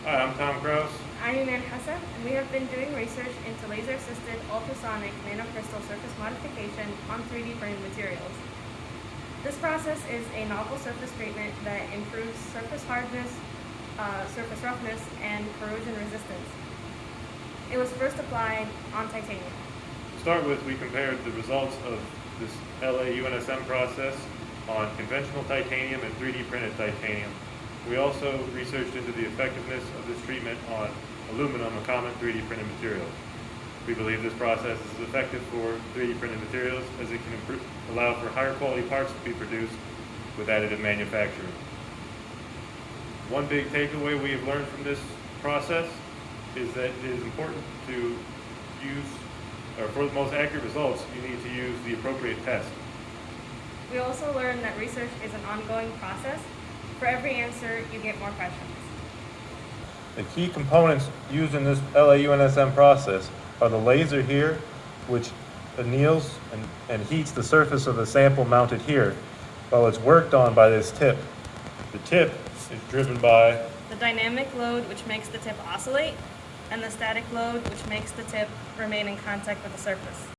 Hi, I'm Tom Kraus. I'm Iman Hassan, and we have been doing research into laser-assisted ultrasonic nanocrystal surface modification on 3D printed materials. This process is a novel surface treatment that improves surface hardness, surface roughness, and corrosion resistance. It was first applied on titanium. To start with, we compared the results of this LA-UNSM process on conventional titanium and 3D printed titanium. We also researched into the effectiveness of this treatment on aluminum, a common 3D printed material. We believe this process is effective for 3D printed materials as it can allow for higher quality parts to be produced with additive manufacturing. One big takeaway we have learned from this process is that it is important to use, or for the most accurate results, you need to use the appropriate test. We also learned that research is an ongoing process. For every answer, you get more questions. The key components used in this LA-UNSM process are the laser here, which anneals and heats the surface of the sample mounted here, while it's worked on by this tip. The tip is driven by The dynamic load, which makes the tip oscillate, and the static load, which makes the tip remain in contact with the surface.